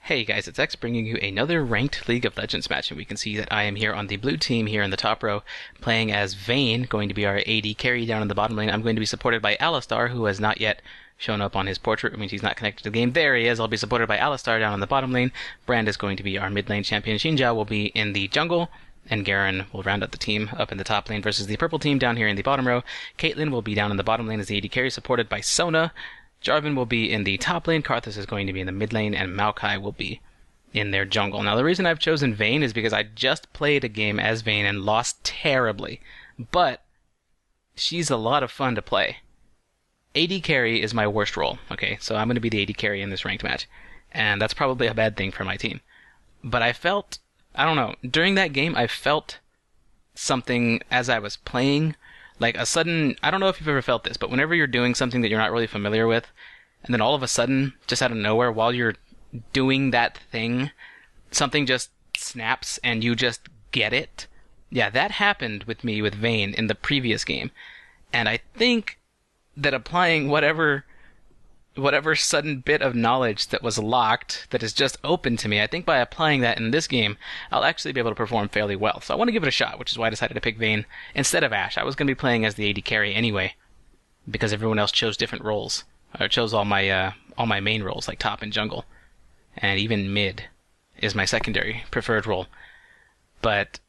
Hey guys, it's X bringing you another ranked League of Legends match, and we can see that I am here on the blue team here in the top row, playing as Vayne, going to be our AD carry down in the bottom lane. I'm going to be supported by Alistar, who has not yet shown up on his portrait, which means he's not connected to the game. There he is. I'll be supported by Alistar down in the bottom lane. Brand is going to be our mid lane champion. Xinjiao will be in the jungle, and Garen will round out the team up in the top lane versus the purple team down here in the bottom row. Caitlyn will be down in the bottom lane as the AD carry, supported by Sona. Jarvan will be in the top lane, Karthus is going to be in the mid lane, and Maokai will be in their jungle. Now, the reason I've chosen Vayne is because I just played a game as Vayne and lost terribly, but she's a lot of fun to play. AD carry is my worst role, okay? So I'm going to be the AD carry in this ranked match, and that's probably a bad thing for my team. But I felt, I don't know, during that game I felt something as I was playing, like a sudden, I don't know if you've ever felt this, but whenever you're doing something that you're not really familiar with, and then all of a sudden, just out of nowhere, while you're doing that thing, something just snaps and you just get it. Yeah, that happened with me with Vayne in the previous game. And I think that applying whatever sudden bit of knowledge that was locked, that is just open to me, I think by applying that in this game, I'll actually be able to perform fairly well. So I want to give it a shot, which is why I decided to pick Vayne instead of Ashe. I was going to be playing as the AD carry anyway, because everyone else chose different roles, or chose all my main roles, like top and jungle. And even mid is my secondary preferred role. But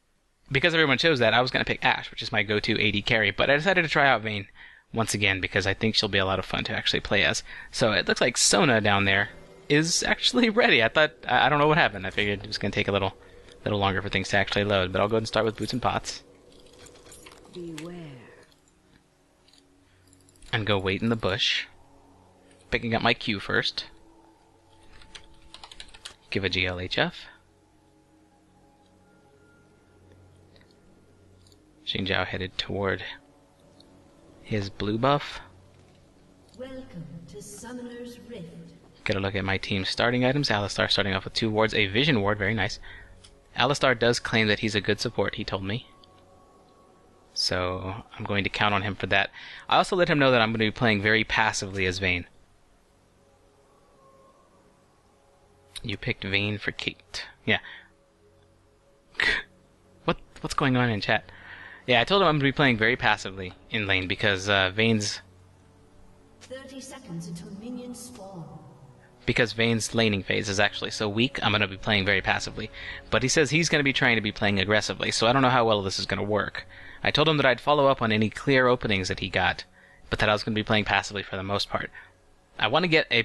because everyone chose that, I was going to pick Ashe, which is my go-to AD carry. But I decided to try out Vayne once again because I think she'll be a lot of fun to actually play as. So it looks like Sona down there is actually ready. I don't know what happened. I figured it was going to take a little longer for things to actually load. But I'll go ahead and start with Boots and Pots. Beware. And go wait in the bush. Picking up my Q first. Give a GLHF. Xinjiao headed toward his blue buff. Welcome to Summoner's Rift. Get a look at my team's starting items. Alistar starting off with 2 wards, a Vision Ward, very nice. Alistar does claim that he's a good support, he told me. So I'm going to count on him for that. I also let him know that I'm going to be playing very passively as Vayne. You picked Vayne for Kate. Yeah. What's going on in chat? Yeah, I told him I'm going to be playing very passively in lane because Vayne's... 30 seconds until minions spawn. Because Vayne's laning phase is actually so weak, I'm going to be playing very passively. But he says he's going to be trying to be playing aggressively, so I don't know how well this is going to work. I told him that I'd follow up on any clear openings that he got, but that I was going to be playing passively for the most part. I want to get to a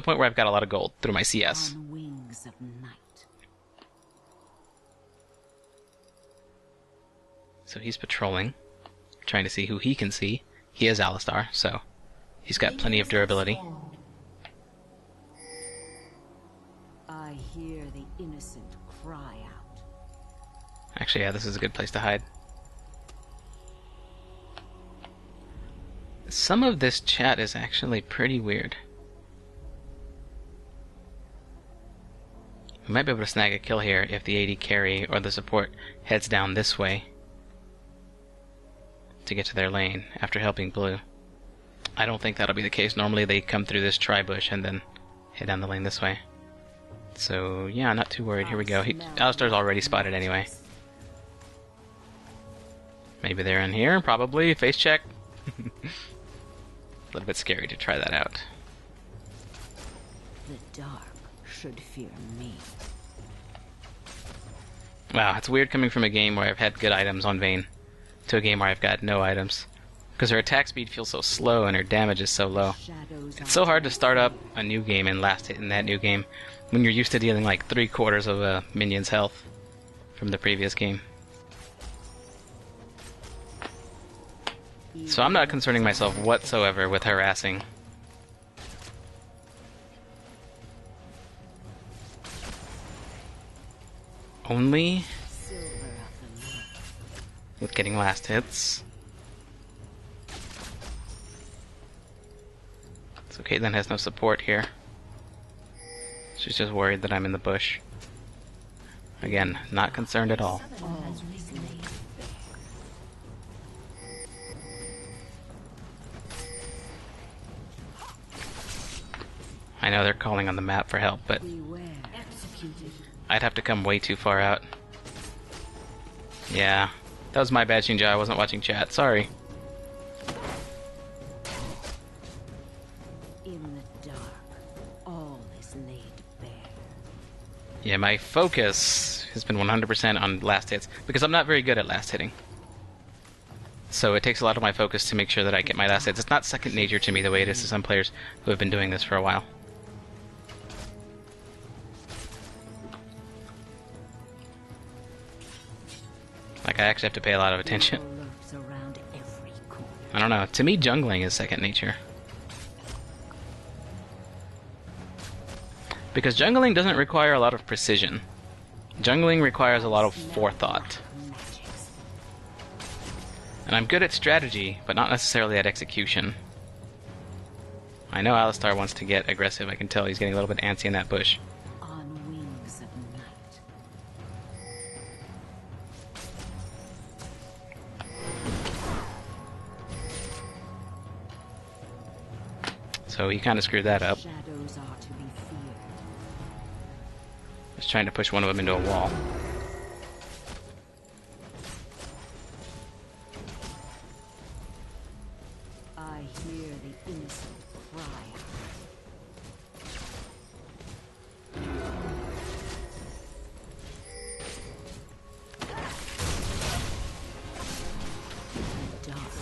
point where I've got a lot of gold through my CS. On wings of night. So he's patrolling, trying to see who he can see. He is Alistar, so he's got plenty of durability. I hear the innocent cry out. Actually, yeah, this is a good place to hide. Some of this chat is actually pretty weird. We might be able to snag a kill here if the AD carry or the support heads down this way to get to their lane after helping blue. I don't think that'll be the case. Normally they come through this tri-bush and then head down the lane this way. So yeah, not too worried. Here we go. Alistar's already spotted anyway. Maybe they're in here. Probably. Face check. A little bit scary to try that out. The dark should fear me. Wow, it's weird coming from a game where I've had good items on Vayne to a game where I've got no items. Because her attack speed feels so slow and her damage is so low. It's so hard to start up a new game and last hit in that new game when you're used to dealing like 3/4 of a minion's health from the previous game. So I'm not concerning myself whatsoever with harassing. Only with getting last hits. So Caitlyn has no support here. She's just worried that I'm in the bush. Again, not concerned at all. I know they're calling on the map for help, but executed. I'd have to come way too far out. Yeah. That was my bad, Shinja. I wasn't watching chat. Sorry. In the dark, all is laid bare. Yeah, my focus has been 100% on last hits, because I'm not very good at last hitting. So it takes a lot of my focus to make sure that I get my last hits. It's not second nature to me the way it is to some players who have been doing this for a while. Like, I actually have to pay a lot of attention. I don't know. To me, jungling is second nature. Because jungling doesn't require a lot of precision. Jungling requires a lot of forethought. And I'm good at strategy, but not necessarily at execution. I know Alistar wants to get aggressive. I can tell he's getting a little bit antsy in that bush. On wings of night. So he kind of screwed that up. Shadows are to be feared. Just trying to push one of them into a wall. I hear the innocent cry. The dark.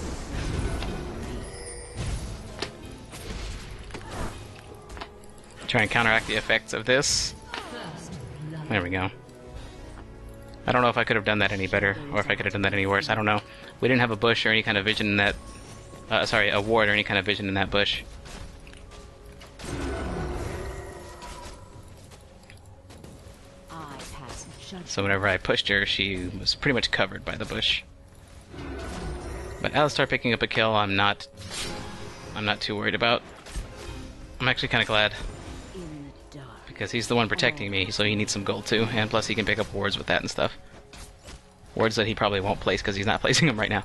Try and counteract the effects of this. There we go. I don't know if I could have done that any better, or if I could have done that any worse. I don't know. We didn't have a bush or any kind of vision in that... sorry, a ward or any kind of vision in that bush. So whenever I pushed her, she was pretty much covered by the bush. But Alistar picking up a kill, I'm not too worried about. I'm actually kind of glad. Because he's the one protecting me, so he needs some gold too, and plus he can pick up wards with that and stuff. Wards that he probably won't place because he's not placing them right now.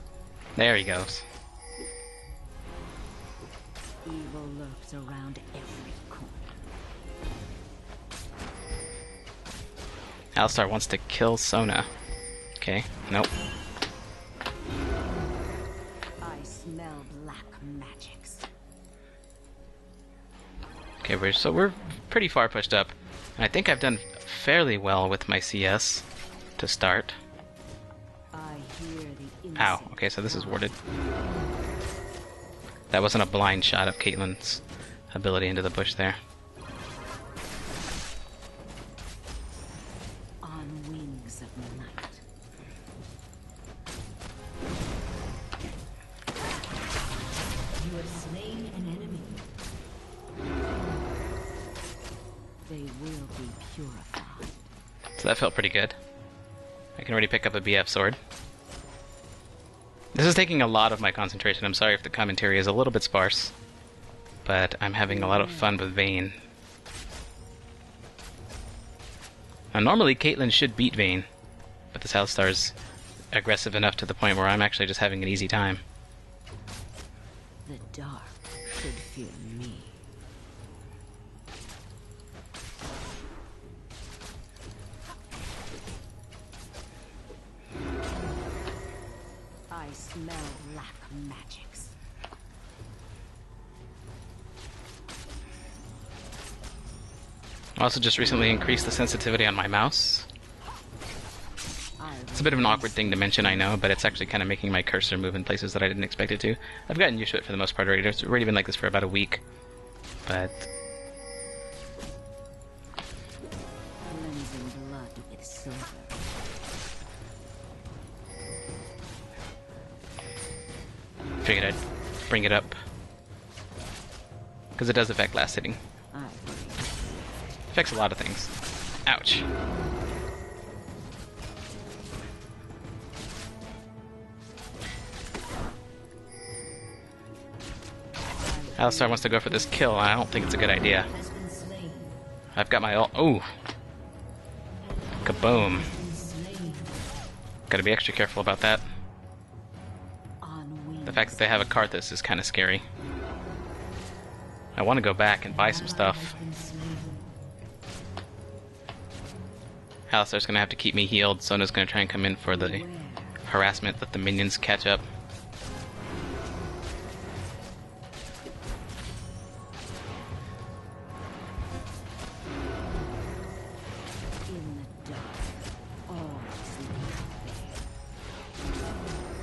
There he goes. Evil lurks around every corner. Alistar wants to kill Sona. Okay, nope. I smell black magics. Okay, we're pretty far pushed up. And I think I've done fairly well with my CS to start. I hear the Ow, okay, so this is warded. That wasn't a blind shot of Caitlyn's ability into the bush there. On wings of night. You have slain an enemy. They will be purified. So that felt pretty good. I can already pick up a BF sword. This is taking a lot of my concentration. I'm sorry if the commentary is a little bit sparse, but I'm having a lot of fun with Vayne. Now, normally Caitlyn should beat Vayne, but this Alistar's aggressive enough to the point where I'm actually just having an easy time. The dark should fear me. I smell black magics. I also just recently increased the sensitivity on my mouse. It's a bit of an awkward thing to mention, I know, but it's actually kind of making my cursor move in places that I didn't expect it to. I've gotten used to it for the most part already. It's already been like this for about a week, but... Cleansing blood with silver. Figured I'd bring it up. Because it does affect last hitting. Affects a lot of things. Ouch. Alistar wants to go for this kill, and I don't think it's a good idea. I've got my ult. Ooh! Kaboom. Gotta be extra careful about that. The fact that they have a Karthus is kind of scary. I want to go back and buy some stuff. Alistar's gonna have to keep me healed. Sona's gonna try and come in for the harassment, let the minions catch up.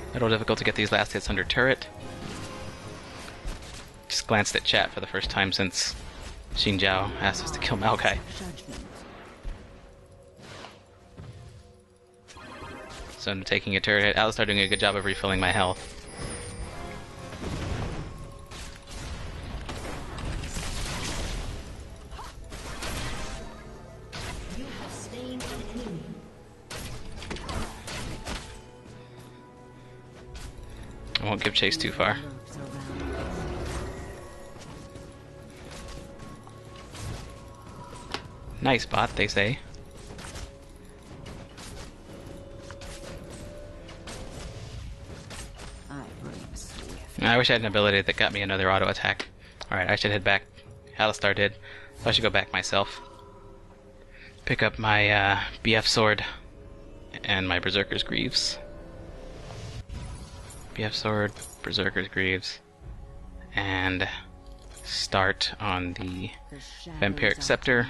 A little difficult to get these last hits under turret. Just glanced at chat for the first time since Xin Zhao asked us to kill Maokai. So I'm taking a turret hit. Alistar doing a good job of refilling my health. You have slain an enemy. I won't give chase too far. Nice bot, they say. I wish I had an ability that got me another auto attack. Alright, I should head back. Alistar did. So I should go back myself. Pick up my BF sword and my Berserker's Greaves. BF sword, Berserker's Greaves, and start on the Vampiric Scepter.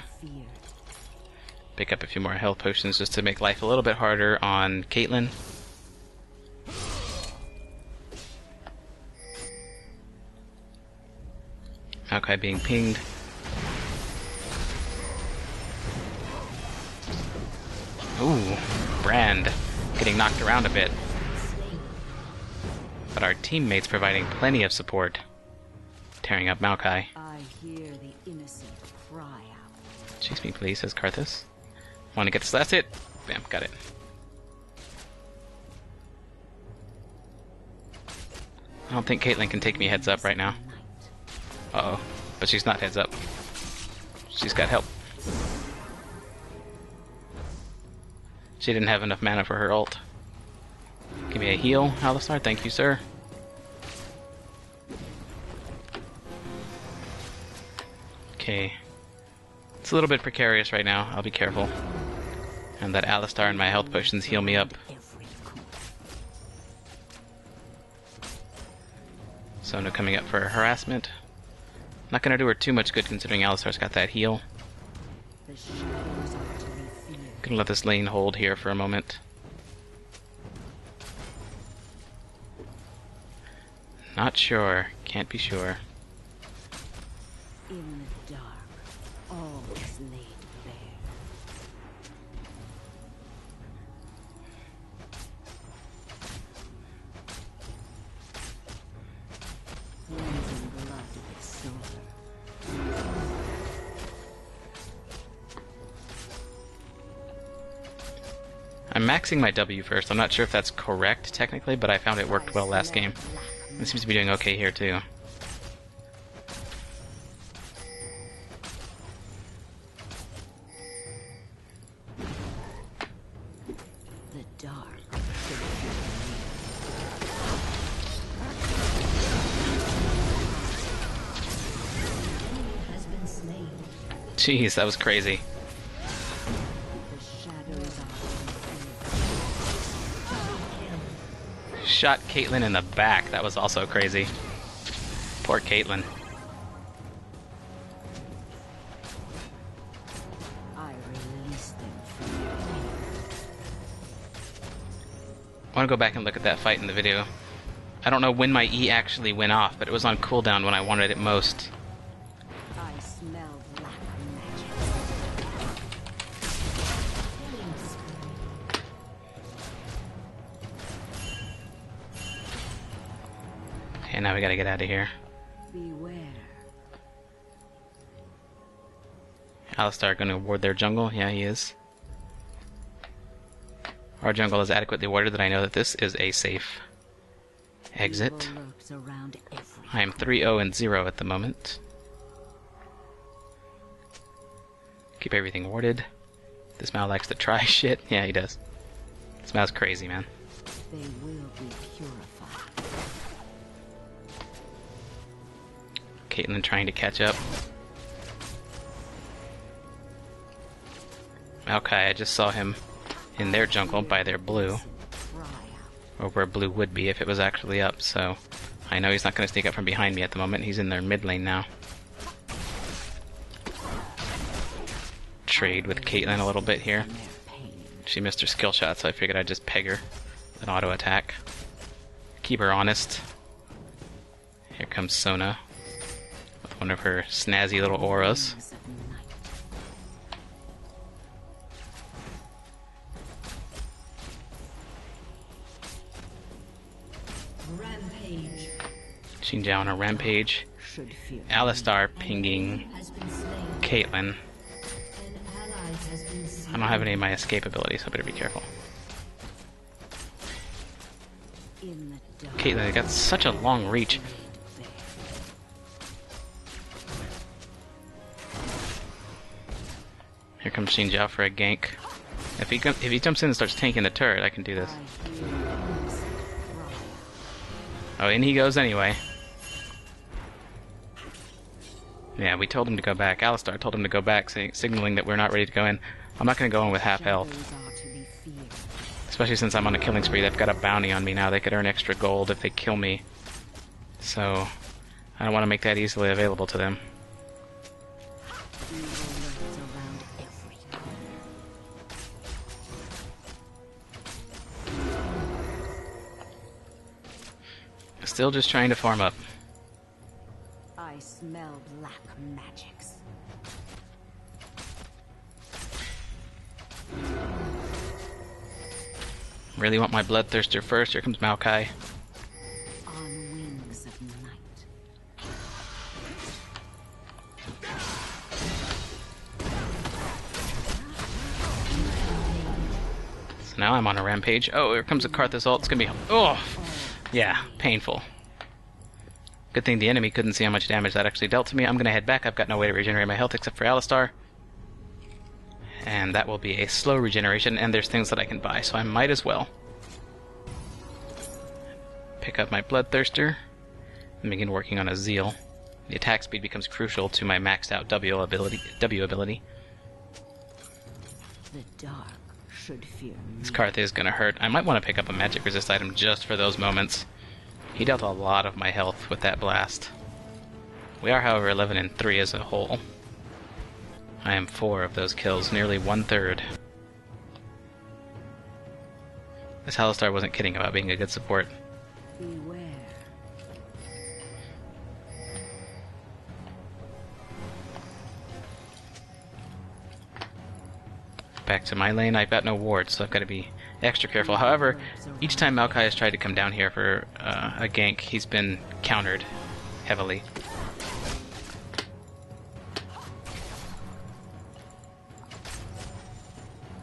Pick up a few more health potions just to make life a little bit harder on Caitlyn. Maokai being pinged. Ooh, Brand getting knocked around a bit. But our teammates providing plenty of support. Tearing up Maokai. I hear the innocent cry out. Chase me please, says Karthus. Want to get this last hit? Bam, got it. I don't think Caitlyn can take me heads up right now. Uh-oh. But she's not heads up. She's got help. She didn't have enough mana for her ult. Give me a heal, Alistar. Thank you, sir. Okay. It's a little bit precarious right now. I'll be careful. And that Alistar and my health potions heal me up. Sona coming up for harassment. Not gonna do her too much good considering Alistar's got that heal. Gonna let this lane hold here for a moment. Not sure. Can't be sure. In the dark, all is laid bare. Cleansing blood with silver. I'm maxing my W first. I'm not sure if that's correct technically, but I found it worked well last game. It seems to be doing okay here too. The dark. Has been slain. Jeez, that was crazy. The shadows are Shot Caitlyn in the back. That was also crazy. Poor Caitlyn. I release them from your pain. I want to go back and look at that fight in the video. I don't know when my E actually went off, but it was on cooldown when I wanted it most. I smell black magic. Okay, now we gotta get out of here. Beware. Alistar gonna ward their jungle? Yeah, he is. Our jungle is adequately warded that I know that this is a safe exit. Evil lurks around every I am 3-0 and 0 at the moment. Keep everything warded. This Mao likes to try shit. Yeah, he does. This Mao's crazy, man. They will be purified. Caitlyn trying to catch up. Maokai, I just saw him in their jungle by their blue. Or where blue would be if it was actually up, so I know he's not going to sneak up from behind me at the moment. He's in their mid lane now. Trade with Caitlyn a little bit here. She missed her skill shot, so I figured I'd just peg her with an auto attack. Keep her honest. Here comes Sona with one of her snazzy little auras. Rampage. Xinjiao on a rampage. Alistar pinging Has been slain. Caitlyn. An ally has been slain. I don't have any of my escape abilities, so I better be careful. Caitlyn, they got such a long reach. Here comes Xinjiao for a gank. If he jumps in and starts tanking the turret, I can do this. Oh, in he goes anyway. Yeah, we told him to go back. Alistar told him to go back, signaling that we're not ready to go in. I'm not going to go in with half health. Especially since I'm on a killing spree. They've got a bounty on me now. They could earn extra gold if they kill me. So, I don't want to make that easily available to them. Still just trying to farm up. I smell black magics. Really want my Bloodthirster first. Here comes Maokai. On wings of night. So now I'm on a rampage. Oh, here comes a Karthus ult. It's gonna be... Oh! Yeah, painful. Good thing the enemy couldn't see how much damage that actually dealt to me. I'm gonna head back. I've got no way to regenerate my health except for Alistar. And that will be a slow regeneration, and there's things that I can buy, so I might as well. Pick up my Bloodthirster and begin working on a Zeal. The attack speed becomes crucial to my maxed out W ability. The dark should fear me. This Karth is gonna hurt. I might want to pick up a magic resist item just for those moments. He dealt a lot of my health with that blast. We are, however, 11 and 3 as a whole. I am 4 of those kills, nearly 1/3. This Alistar wasn't kidding about being a good support. Beware. Back to my lane, I've got no wards, so I've got to be extra careful. However, each time Maokai has tried to come down here for a gank, he's been countered heavily.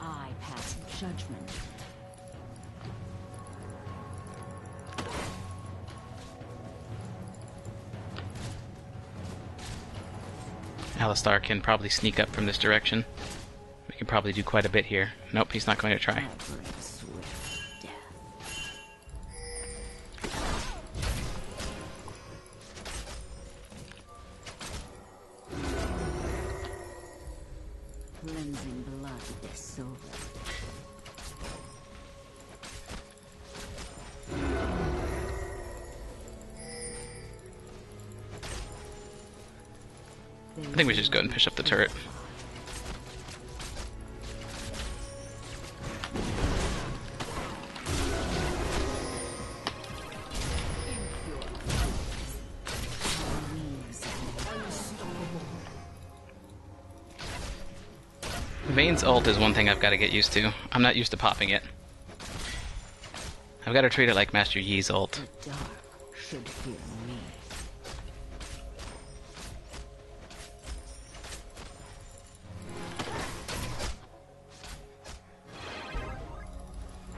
I pass judgment. Alistar can probably sneak up from this direction. We can probably do quite a bit here. Nope, he's not going to try. I bring swift death. Cleansing blood with their soul. I think we should just go ahead and push up the turret. Vayne's ult is one thing I've got to get used to. I'm not used to popping it. I've got to treat it like Master Yi's ult. The dark should fear me.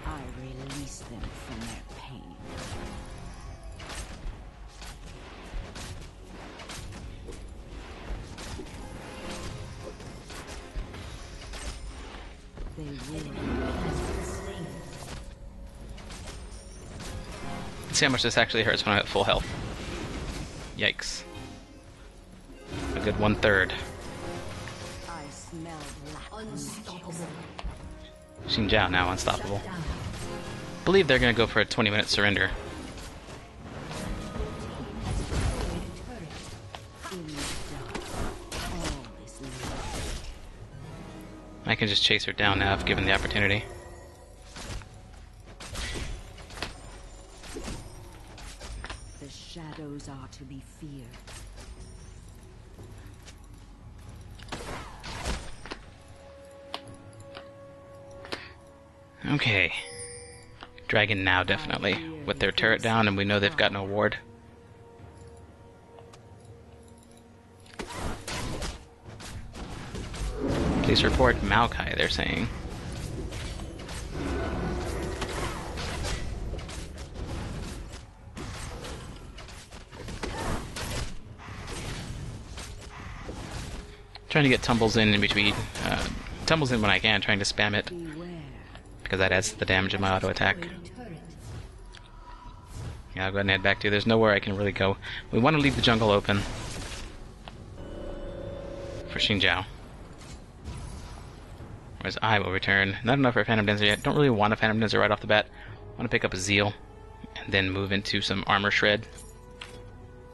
I release them from their pain. They will. Let's see how much this actually hurts when I'm at full health. Yikes. A good 1/3. I smell black Unstoppable. Xin Zhao now unstoppable. Believe they're going to go for a 20-minute surrender. I can just chase her down now if given the opportunity. The shadows are to be feared. Okay. Dragon now, definitely. With their turret down, and we know they've got no ward. Please report Maokai, they're saying. Trying to get tumbles in between. Tumbles in when I can, trying to spam it. Because that adds to the damage of my auto attack. Yeah, I'll go ahead and head back to. There's nowhere I can really go. We want to leave the jungle open for Xin Zhao. Whereas I will return. Not enough for a Phantom Dancer yet. Don't really want a Phantom Dancer right off the bat. I want to pick up a Zeal and then move into some armor shred.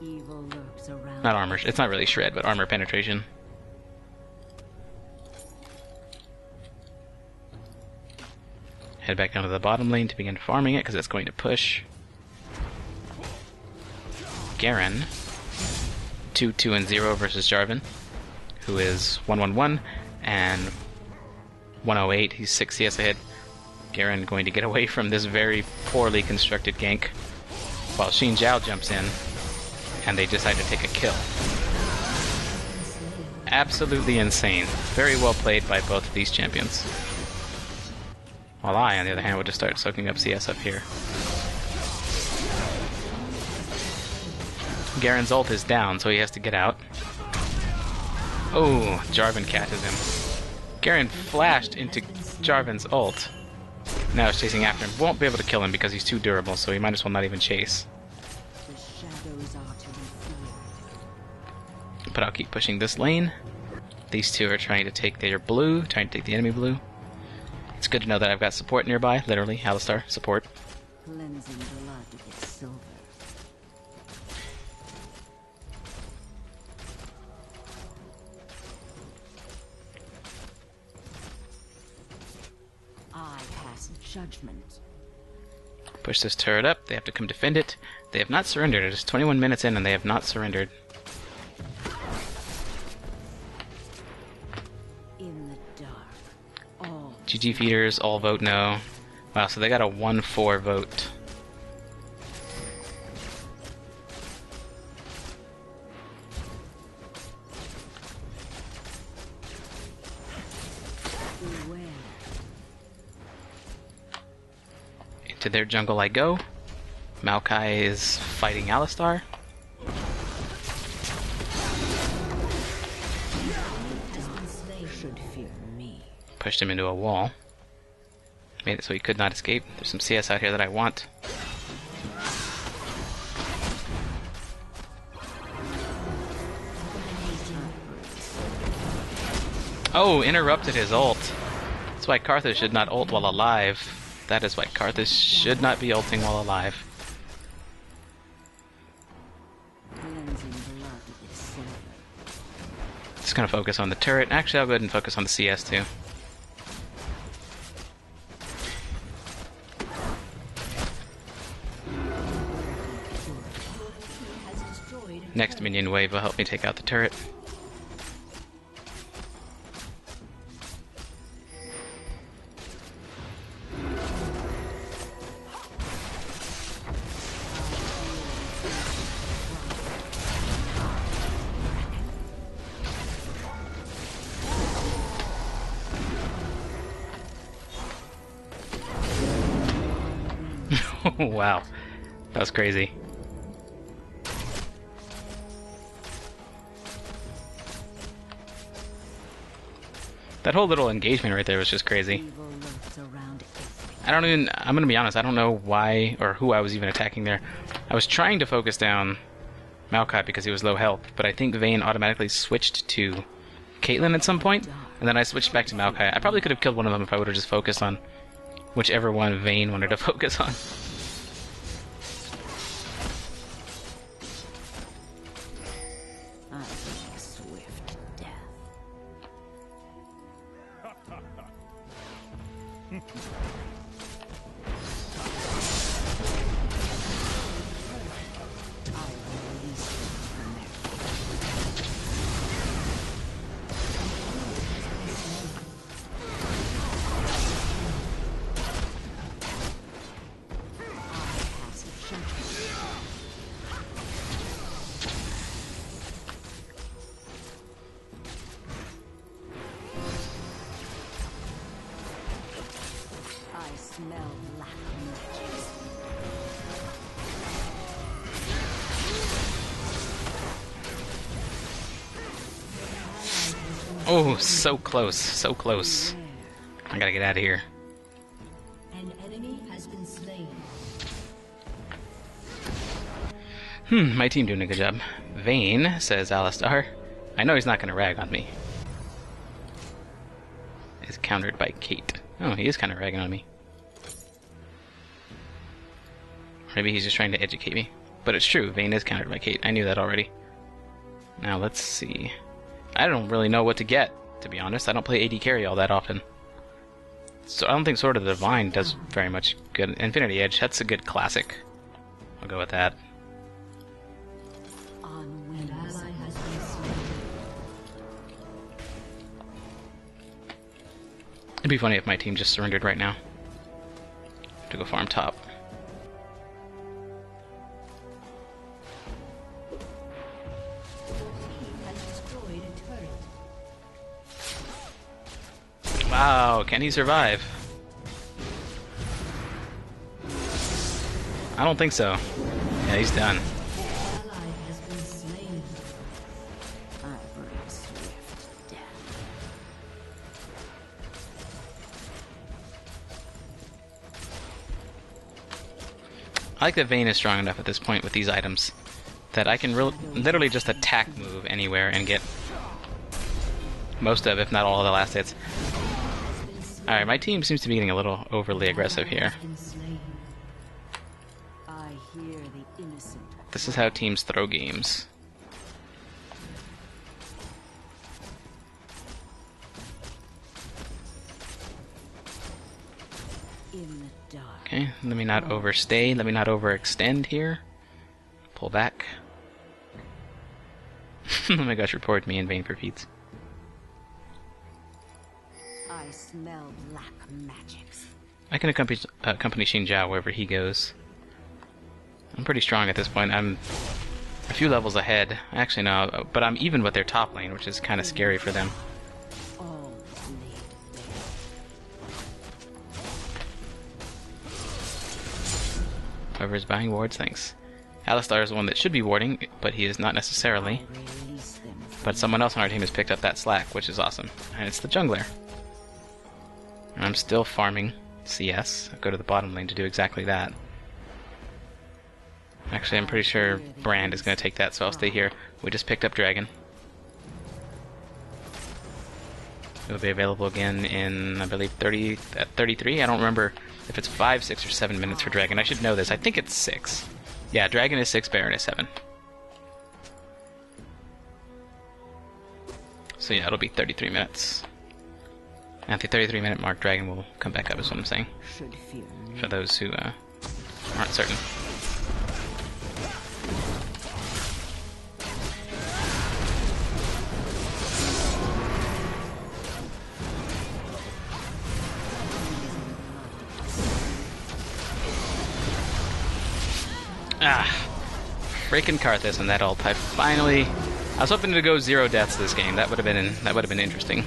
Evil lurks around. Not armor. It's not really shred, but armor penetration. Head back down to the bottom lane to begin farming it, because it's going to push. Garen, 2-2-0 versus Jarvan, who is 1-1-1 and 108. He's 6 CS ahead. Garen going to get away from this very poorly constructed gank, while Xin Zhao jumps in, and they decide to take a kill. Absolutely insane. Very well played by both of these champions. While I, on the other hand, would just start soaking up CS up here. Garen's ult is down, so he has to get out. Oh, Jarvan catches him. Garen flashed into Jarvan's ult. Now he's chasing after him. Won't be able to kill him because he's too durable, so he might as well not even chase. The shadows are to be feared. But I'll keep pushing this lane. These two are trying to take their blue, trying to take the enemy blue. It's good to know that I've got support nearby, literally, Alistar, support. Cleansing blood with silver. I pass judgment. Push this turret up, they have to come defend it. They have not surrendered, it is 21 minutes in and they have not surrendered. In the dark, all GG feeders, all vote no. Wow, so they got a 1-4 vote. beware. Into their jungle I go. Maokai is fighting Alistar. Should fear me. Pushed him into a wall. Made it so he could not escape. There's some CS out here that I want. Oh, interrupted his ult. That's why Karthus should not ult while alive. That is why Karthus should not be ulting while alive. Cleansing blood with silver. Just gonna focus on the turret. Actually, I'll go ahead and focus on the CS too. Next minion wave will help me take out the turret. Wow, that was crazy. That whole little engagement right there was just crazy. Evil lurks around I'm gonna be honest, I don't know why or who I was even attacking there. I was trying to focus down Maokai because he was low health, but I think Vayne automatically switched to Caitlyn at some point, And then I switched back to Maokai. I probably could have killed one of them if I would have just focused on whichever one Vayne wanted to focus on. I take a swift death. I release them from their passive shelter. I smell black magic. Oh, so close, so close. I gotta get out of here. An enemy has been slain. My team doing a good job. Vayne, says Alistar. I know he's not gonna rag on me. Is countered by Kate. Oh, he is kind of ragging on me. Maybe he's just trying to educate me. But it's true, Vayne is countered by Kate. I knew that already. Now let's see. I don't really know what to get, to be honest. I don't play AD carry all that often. So I don't think Sword of the Divine does very much good. Infinity Edge, that's a good classic. I'll go with that. An ally has been slain. It'd be funny if my team just surrendered right now. To go farm top. Wow, can he survive? I don't think so. Yeah, he's done. Ally has been slain. I bring swift death. I like that Vayne is strong enough at this point with these items that I can literally just attack move anywhere and get most of, if not all of the last hits. Alright, my team seems to be getting a little overly aggressive here. I hear the innocent. This is how teams throw games. In the dark. Okay, let me not overstay, let me not overextend here. Pull back. Oh my gosh, report me in Vayne for Pete's. I smell black magics. I can accompany Xin Zhao wherever he goes. I'm pretty strong at this point. I'm a few levels ahead. Actually, no, but I'm even with their top lane, which is kind of scary for them. All laid bare. Whoever is buying wards, thanks. Alistar is the one that should be warding, but he is not necessarily. Release them. But someone else on our team has picked up that slack, which is awesome. And it's the jungler. And I'm still farming CS. I'll go to the bottom lane to do exactly that. Actually, I'm pretty sure Brand is going to take that, so I'll stay here. We just picked up Dragon. It'll be available again in, I believe, 33. I don't remember if it's 5, 6, or 7 minutes for Dragon. I should know this. I think it's 6. Yeah, Dragon is 6, Baron is 7. So yeah, it'll be 33 minutes. At the 33-minute mark, Dragon will come back up, is what I'm saying. Should fear For those who aren't certain. Ah, freaking Karthus and that ult. I finally. I was hoping to go 0 deaths this game. That would have been interesting.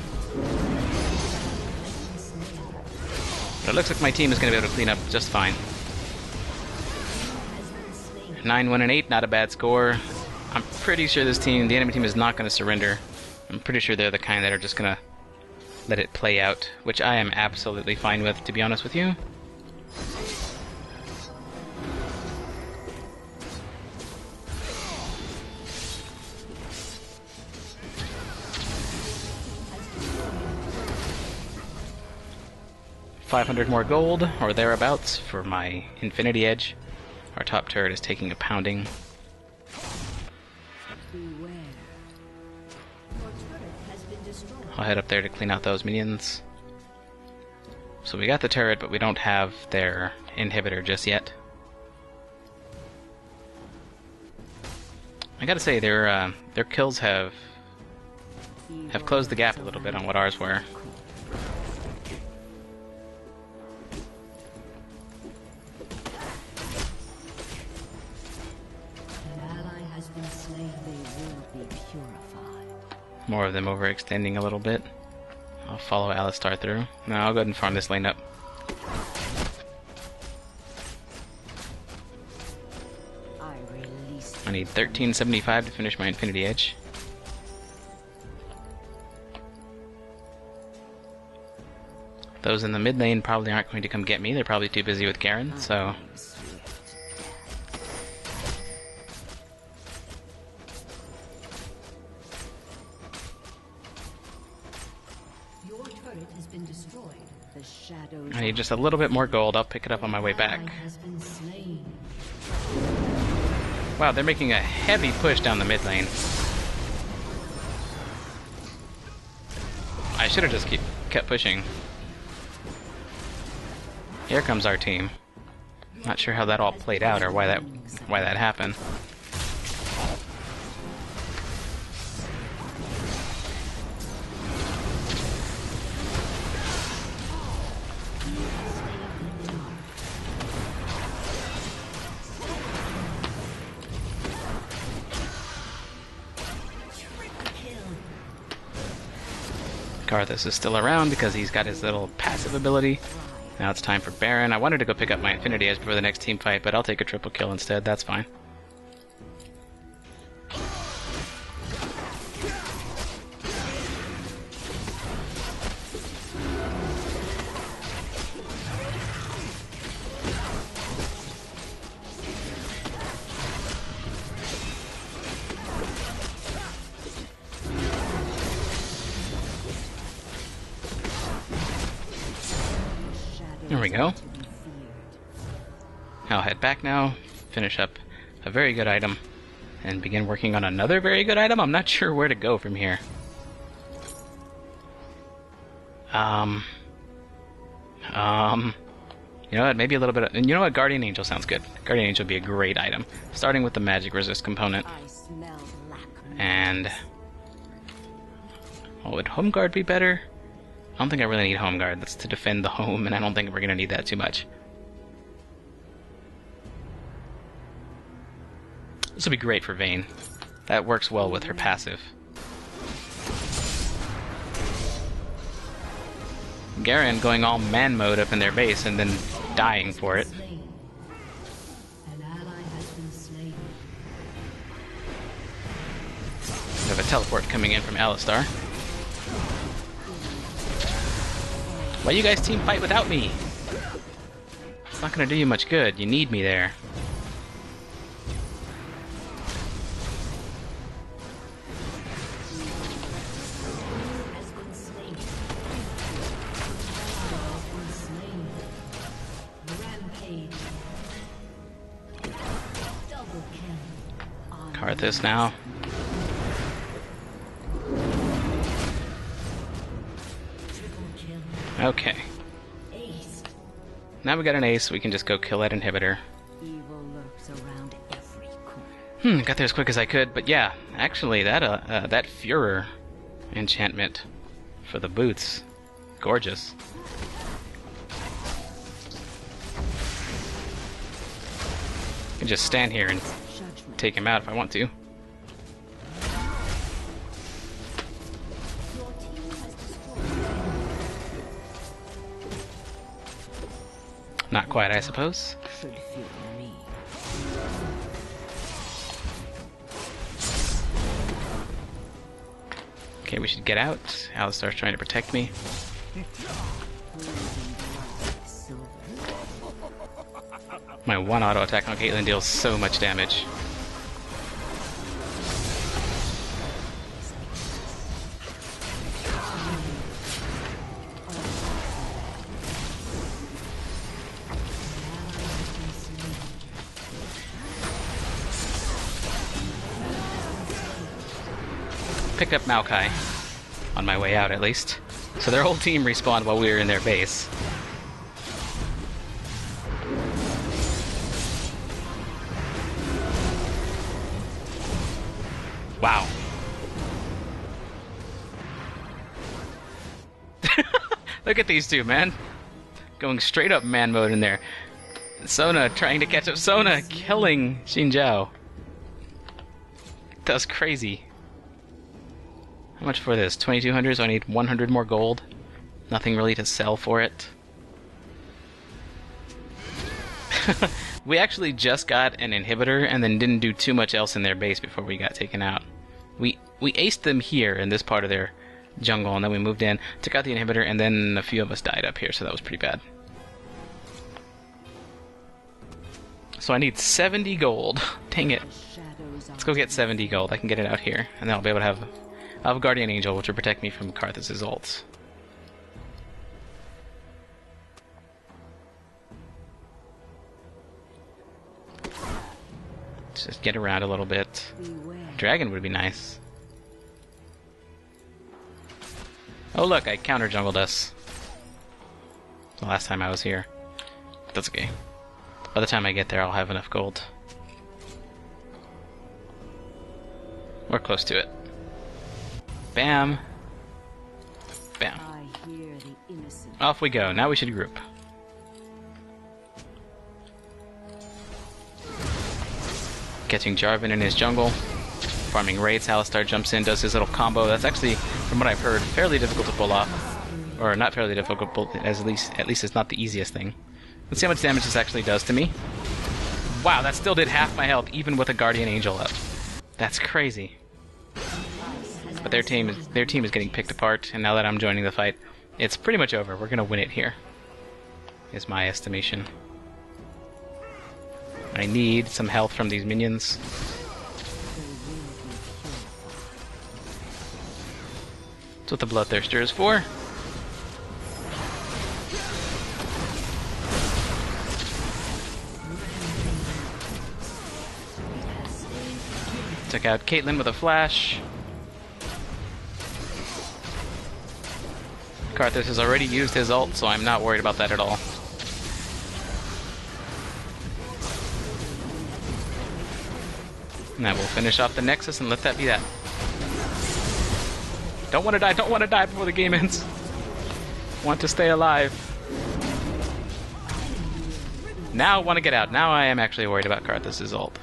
But it looks like my team is going to be able to clean up just fine. 9, 1, and 8, not a bad score. I'm pretty sure this team, the enemy team, is not going to surrender. I'm pretty sure they're the kind that are just going to let it play out, which I am absolutely fine with, to be honest with you. 500 more gold, or thereabouts, for my Infinity Edge. Our top turret is taking a pounding. Beware. Your turret has been destroyed. I'll head up there to clean out those minions. So we got the turret, but we don't have their inhibitor just yet. I gotta say, their kills have closed the gap a little bit on what ours were. More of them overextending a little bit. I'll follow Alistar through. No, I'll go ahead and farm this lane up. I need 1375 to finish my Infinity Edge. Those in the mid lane probably aren't going to come get me. They're probably too busy with Garen, so... Your turret has been destroyed. The shadows I need just a little bit more gold. I'll pick it up on my way back. Ally has been slain. Wow, they're making a heavy push down the mid lane. I should have just kept pushing. Here comes our team. Not sure how that all played out or why that happened. Karthus is still around because he's got his little passive ability. Now it's time for Baron. I wanted to go pick up my Infinity Edge before the next team fight, but I'll take a triple kill instead. That's fine. There we go. I'll head back now, finish up a very good item, and begin working on another very good item. I'm not sure where to go from here. You know what, maybe a little bit of, and you know what, Guardian Angel sounds good. Guardian Angel would be a great item, starting with the magic resist component. I smell black. And... oh, would Home Guard be better? I don't think I really need Home Guard. That's to defend the home, and I don't think we're going to need that too much. This would be great for Vayne. That works well with her passive. Garen going all man mode up in their base and then dying for it. Slain. An ally has been slain. We have a teleport coming in from Alistar. Why you guys team fight without me? It's not gonna do you much good. You need me there. Has been slain. Has been slain. Rampage. Double kill. Karthus now. Triple kill. Okay. Ace. Now we got an ace, we can just go kill that inhibitor. Evil lurks around every corner. Got there as quick as I could, but yeah, actually that Furor enchantment for the boots, gorgeous. I can just stand here and Judgment. take him out if I want to. Your team has destroyed. Not quite, I suppose. Should fear me. Okay, we should get out. Alistar's trying to protect me. Silver. My one auto attack on Caitlyn deals so much damage. picked up Maokai on my way out, at least. So their whole team respawned while we were in their base. Wow. Look at these two, man. Going straight up man mode in there. Sona trying to catch up. Sona killing Xin Zhao. That's crazy. How much for this? 2,200, so I need 100 more gold. Nothing really to sell for it. We actually just got an inhibitor and then didn't do too much else in their base before we got taken out. We aced them here in this part of their jungle, and then we moved in, took out the inhibitor, and then a few of us died up here, so that was pretty bad. So I need 70 gold. Dang it. Let's go get 70 gold. I can get it out here, and then I'll be able to have... I'll have a Guardian Angel, which will protect me from Karthus' ults. Let's just get around a little bit. Dragon would be nice. Oh look, I counter-jungled us. The last time I was here. That's okay. By the time I get there, I'll have enough gold. We're close to it. Bam. Bam. Off we go. Now we should group. Catching Jarvan in his jungle. Farming raids. Alistar jumps in, does his little combo. That's actually, from what I've heard, fairly difficult to pull off. Or not fairly difficult, but at least it's not the easiest thing. Let's see how much damage this actually does to me. Wow, that still did half my health, even with a Guardian Angel up. That's crazy. But their team is getting picked apart, and now that I'm joining the fight, it's pretty much over. We're gonna win it here, is my estimation. I need some health from these minions. That's what the Bloodthirster is for. Took out Caitlyn with a flash. Karthus has already used his ult, so I'm not worried about that at all. And that will finish off the Nexus and let that be that. Don't want to die, don't want to die before the game ends. Want to stay alive. Now want to get out. Now I am actually worried about Karthus' ult.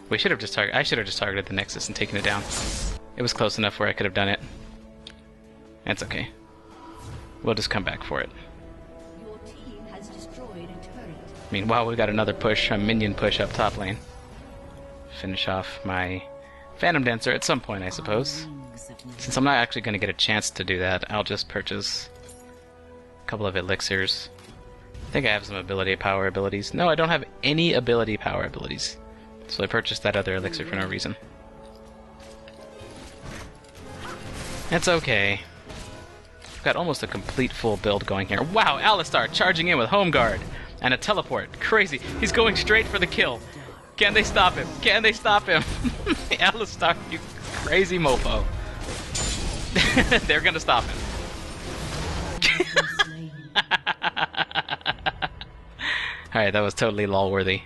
We should have just I should have just targeted the Nexus and taken it down. It was close enough where I could have done it. That's okay. We'll just come back for it. Your team has destroyed a turret. Meanwhile, we got another push, a minion push up top lane. Finish off my Phantom Dancer at some point, I suppose. Since I'm not actually going to get a chance to do that, I'll just purchase a couple of elixirs. I think I have some ability power abilities. No, I don't have any ability power abilities. So I purchased that other elixir for no reason. It's okay. I've got almost a complete full build going here. Wow, Alistar charging in with Home Guard and a teleport. Crazy. He's going straight for the kill. Can they stop him? Can they stop him? Alistar, you crazy mofo. They're gonna stop him. Alright, that was totally lol worthy.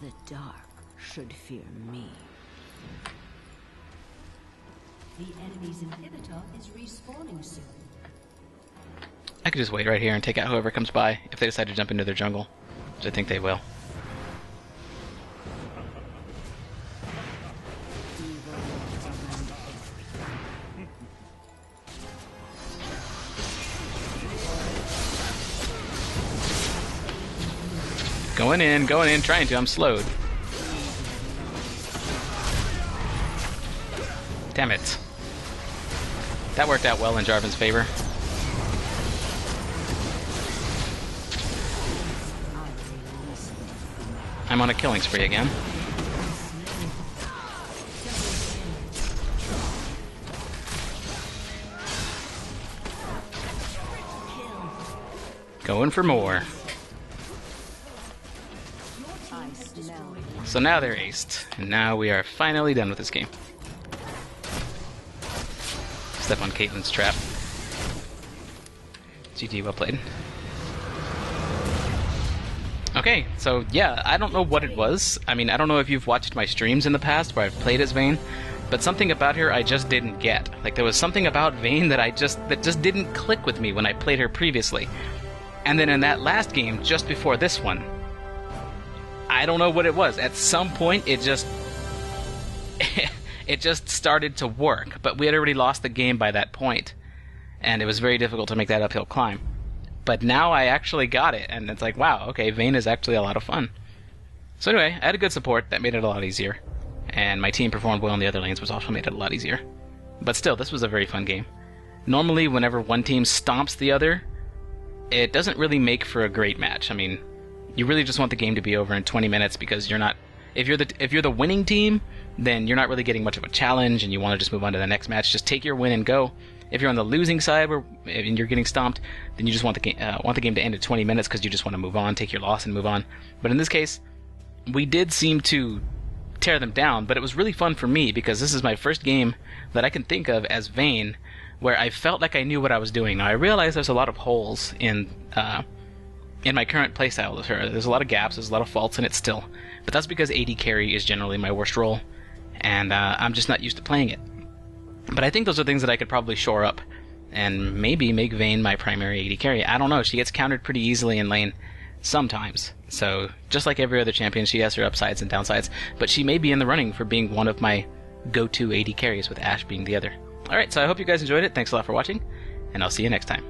The dark should fear me. The enemy's inhibitor is respawning soon. I could just wait right here and take out whoever comes by if they decide to jump into their jungle, which I think they will. Going in, trying to. I'm slowed. Damn it. That worked out well in Jarvan's favor. I'm on a killing spree again. Going for more. So now they're aced, and now we are finally done with this game. Step on Caitlyn's trap. GG, well played. Okay, so yeah, I don't know what it was. I mean, I don't know if you've watched my streams in the past where I've played as Vayne, but something about her I just didn't get. Like, there was something about Vayne that just didn't click with me when I played her previously. And then in that last game, just before this one, I don't know what it was. At some point, it just it just started to work, but we had already lost the game by that point, and it was very difficult to make that uphill climb. But now I actually got it, and it's like, wow, okay, Vayne is actually a lot of fun. So anyway, I had a good support. That made it a lot easier. And my team performed well in the other lanes, which also made it a lot easier. But still, this was a very fun game. Normally, whenever one team stomps the other, it doesn't really make for a great match. I mean, you really just want the game to be over in 20 minutes because you're not... If you're the winning team, then you're not really getting much of a challenge, and you want to just move on to the next match. Just take your win and go. If you're on the losing side and you're getting stomped, then you just want the game to end at 20 minutes because you just want to move on, take your loss, and move on. But in this case, we did seem to tear them down, but it was really fun for me because this is my first game that I can think of as Vayne where I felt like I knew what I was doing. Now, I realize there's a lot of holes in my current playstyle with her. There's a lot of gaps, there's a lot of faults in it still. But that's because AD carry is generally my worst role, and I'm just not used to playing it. But I think those are things that I could probably shore up and maybe make Vayne my primary AD carry. I don't know, she gets countered pretty easily in lane sometimes. So just like every other champion, she has her upsides and downsides, but she may be in the running for being one of my go-to AD carries, with Ashe being the other. Alright, so I hope you guys enjoyed it. Thanks a lot for watching, and I'll see you next time.